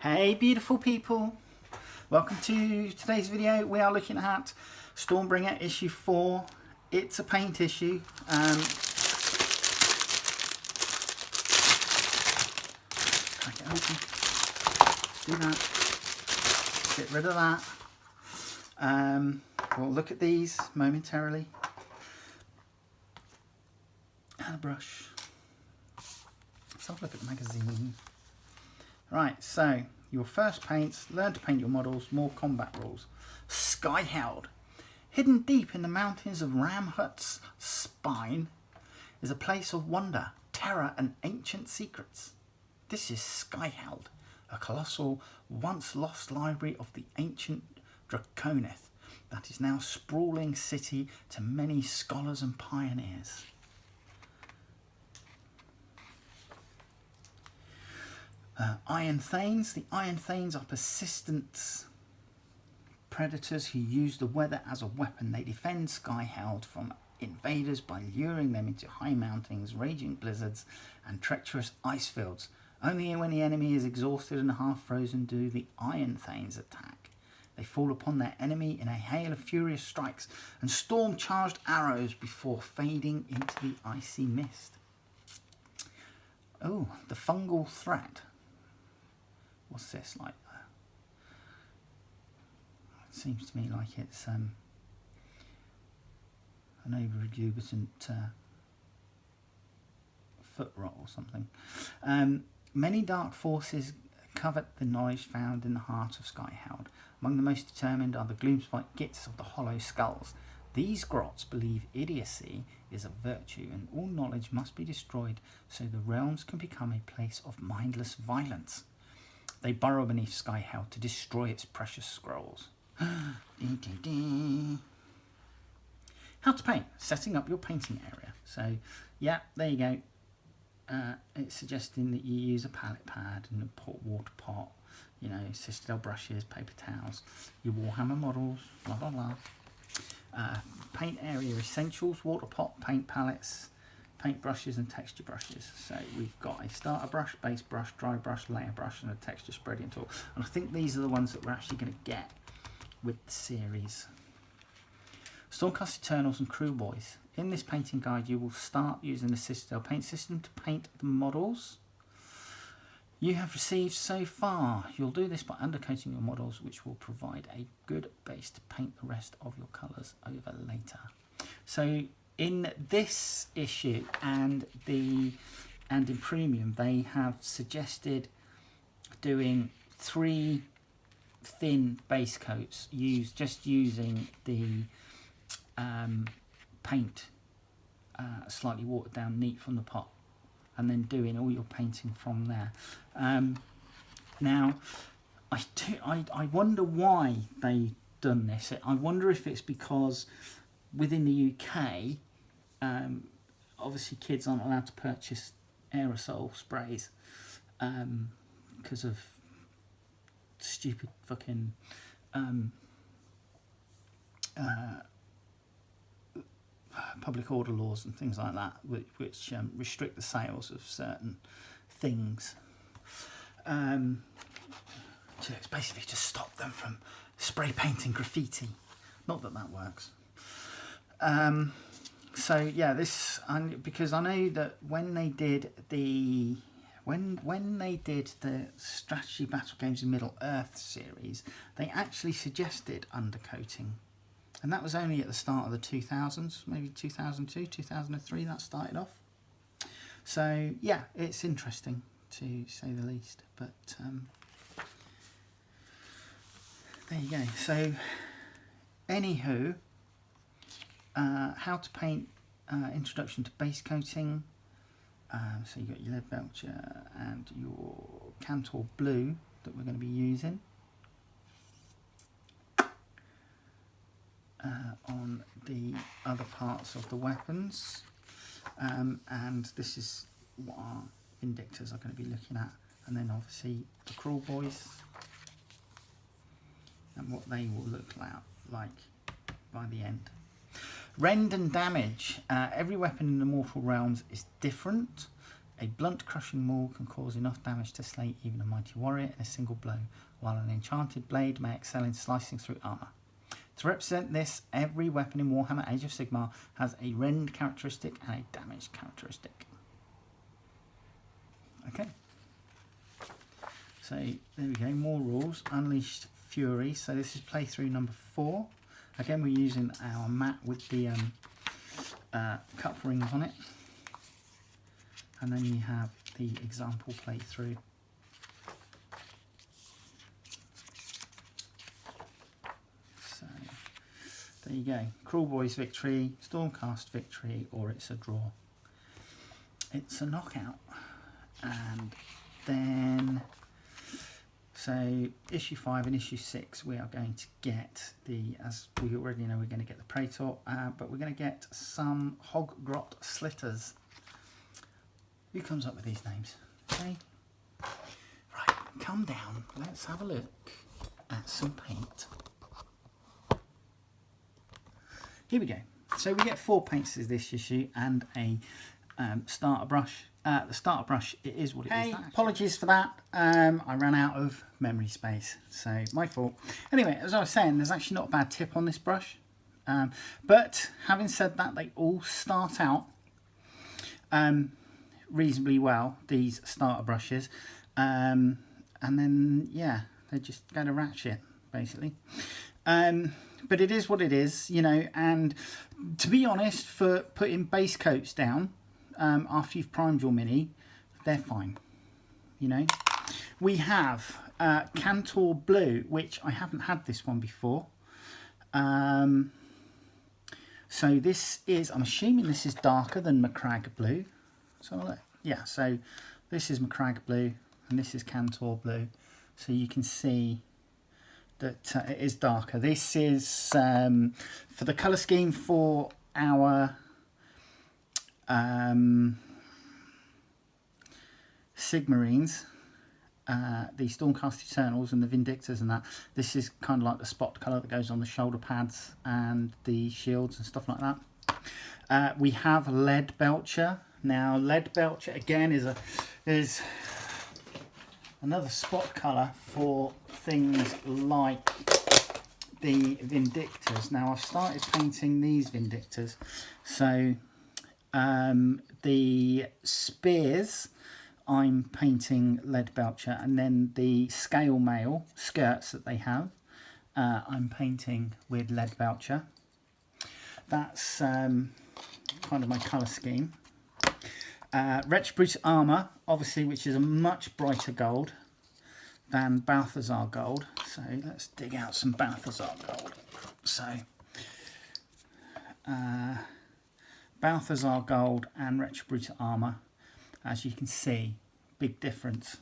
Hey beautiful people, welcome to today's video. We are looking at Stormbringer issue 4. It's a paint issue. Crack it open. Let's do that. Get rid of that. We'll look at these momentarily. And a brush. Let's have a look at the magazine. Right, so your first paints, learn to paint your models, more combat rules. Skyheld. Hidden deep in the mountains of Ram Hut's spine is a place of wonder, terror and ancient secrets. This is Skyheld, a colossal, once lost library of the ancient Draconith that is now a sprawling city to many scholars and pioneers. Iron Thanes. The Iron Thanes are persistent predators who use the weather as a weapon. They defend Skyheld from invaders by luring them into high mountains, raging blizzards and treacherous ice fields. Only when the enemy is exhausted and half frozen do the Iron Thanes attack. They fall upon their enemy in a hail of furious strikes and storm-charged arrows before fading into the icy mist. Oh, the fungal threat. What's this like? It seems to me like it's an over-exuberant foot rot or something. Many dark forces covet the knowledge found in the heart of Skyheld. Among the most determined are the gloomspite gits of the hollow skulls. These grots believe idiocy is a virtue and all knowledge must be destroyed so the realms can become a place of mindless violence. They burrow beneath Skyheld to destroy its precious scrolls. How to paint. Setting up your painting area. So, yeah, there you go. It's suggesting that you use a palette pad and a water pot, you know, Citadel brushes, paper towels, your Warhammer models, blah, blah, blah. Paint area essentials, water pot, paint palettes, paint brushes and texture brushes. So we've got a starter brush, base brush, dry brush, layer brush and a texture spreading tool. And I think these are the ones that we're actually going to get with the series. Stormcast Eternals and Crew Boys. In this painting guide you will start using the Citadel paint system to paint the models you have received so far. You'll do this by undercoating your models, which will provide a good base to paint the rest of your colours over later. So in this issue and in Premium, they have suggested doing 3 thin base coats, just using the paint slightly watered down neat from the pot, and then doing all your painting from there. Now, I wonder why they've done this. I wonder if it's because within the UK, obviously kids aren't allowed to purchase aerosol sprays because of stupid fucking public order laws and things like that, which restrict the sales of certain things. So it's basically to stop them from spray painting graffiti. Not that that works. So yeah, because I know that when they did the Strategy Battle Games in Middle Earth series, they actually suggested undercoating, and that was only at the start of the 2000s, maybe 2002, 2003 that started off. So yeah, it's interesting to say the least, but there you go. So anywho, how to paint, introduction to base coating. So you've got your lead belcher and your Cantor blue that we're going to be using on the other parts of the weapons, and this is what our Vindictors are going to be looking at, and then obviously the Cruel Boys and what they will look like by the end. Rend and damage. Every weapon in the Mortal Realms is different. A blunt crushing maul can cause enough damage to slay even a mighty warrior in a single blow, while an enchanted blade may excel in slicing through armour. To represent this, every weapon in Warhammer Age of Sigmar has a rend characteristic and a damage characteristic. Okay. So there we go, more rules. Unleashed Fury. So this is playthrough number 4. Again, we're using our mat with the cup rings on it. And then you have the example playthrough. So there you go. Cruel Boys victory, Stormcast victory, or it's a draw. It's a knockout. And then, so issue 5 and issue 6, we are going to get the, as we already know, we're going to get the Praetor, but we're going to get some Hoggrot Slitters. Who comes up with these names? Okay. Right, come down. Let's have a look at some paint. Here we go. So we get 4 paints this issue and a starter brush. The starter brush, it is what it is. Apologies for that. I ran out of memory space, so my fault. Anyway, as I was saying, there's actually not a bad tip on this brush. But having said that, they all start out reasonably well, these starter brushes, and then yeah, they just go to ratchet basically. But it is what it is, you know. And to be honest, for putting base coats down after you've primed your mini, they're fine, you know. We have Cantor Blue, which I haven't had this one before. So this is, I'm assuming this is darker than Macragge Blue. So yeah, so this is Macragge Blue and this is Cantor Blue. So you can see that it is darker. This is for the colour scheme for our Sigmarines, the Stormcast Eternals and the Vindictors and that. This is kind of like the spot colour that goes on the shoulder pads and the shields and stuff like that. We have Lead Belcher. Now, Lead Belcher again is another spot colour for things like the Vindictors. Now, I've started painting these Vindictors. So, the spears, I'm painting Lead Belcher, and then the scale mail skirts that they have, I'm painting with Lead Belcher. That's kind of my colour scheme. Retributor armour, obviously, which is a much brighter gold than Balthazar gold. So let's dig out some Balthazar gold. So Balthazar gold and Retributor armour, as you can see, big difference.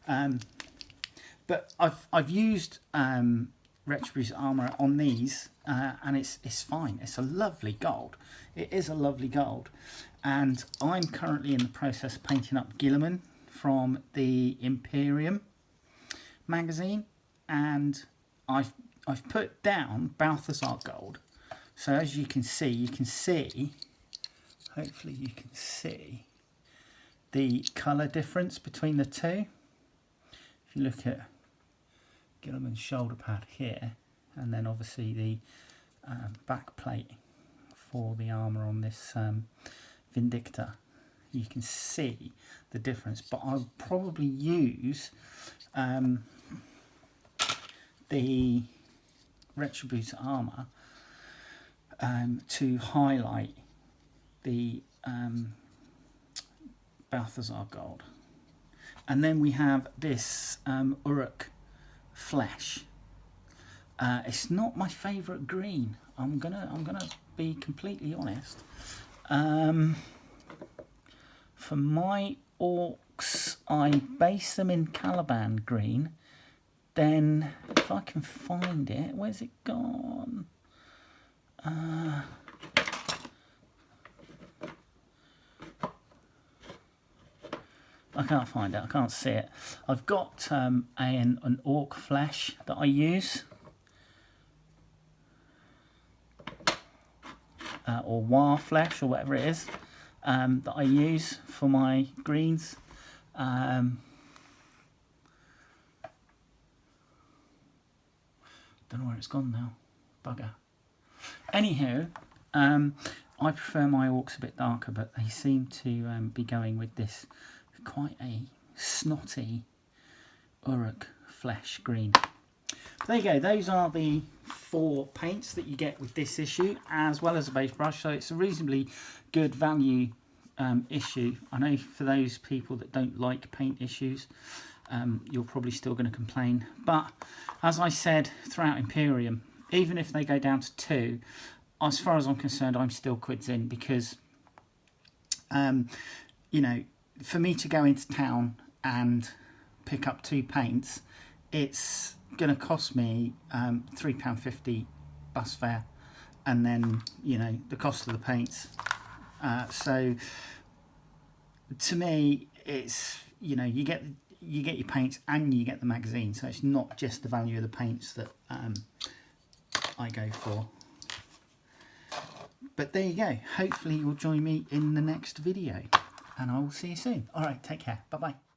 But I've used Retributor armour on these, and it's fine. It's a lovely gold. It is a lovely gold. And I'm currently in the process of painting up Guilliman from the Imperium magazine, and I've put down Balthazar gold. So as you can see, hopefully you can see the colour difference between the two. If you look at Guilliman's shoulder pad here, and then obviously the back plate for the armour on this Vindictor, you can see the difference. But I'll probably use the Retributor armour to highlight the Balthazar gold. And then we have this Uruk flesh. It's not my favourite green. I'm gonna be completely honest. For my orcs, I base them in Caliban green. Then, if I can find it, where's it gone? I can't find it. I can't see it. I've got an orc flesh that I use. Or war flesh, or whatever it is. that I use for my greens. Don't know where it's gone now. Bugger. Anyhow, I prefer my orcs a bit darker, but they seem to be going with this quite a snotty Uruk flesh green. There you go, those are the 4 paints that you get with this issue, as well as a base brush, so it's a reasonably good value issue. I know for those people that don't like paint issues, you're probably still going to complain, but as I said throughout Imperium, even if they go down to 2, as far as I'm concerned, I'm still quids in, because you know, for me to go into town and pick up 2 paints, it's going to cost me £3.50 bus fare, and then, you know, the cost of the paints. So to me, it's, you know, you get your paints and you get the magazine, so it's not just the value of the paints that I go for. But there you go. Hopefully you'll join me in the next video, and I will see you soon. All right, take care. Bye bye.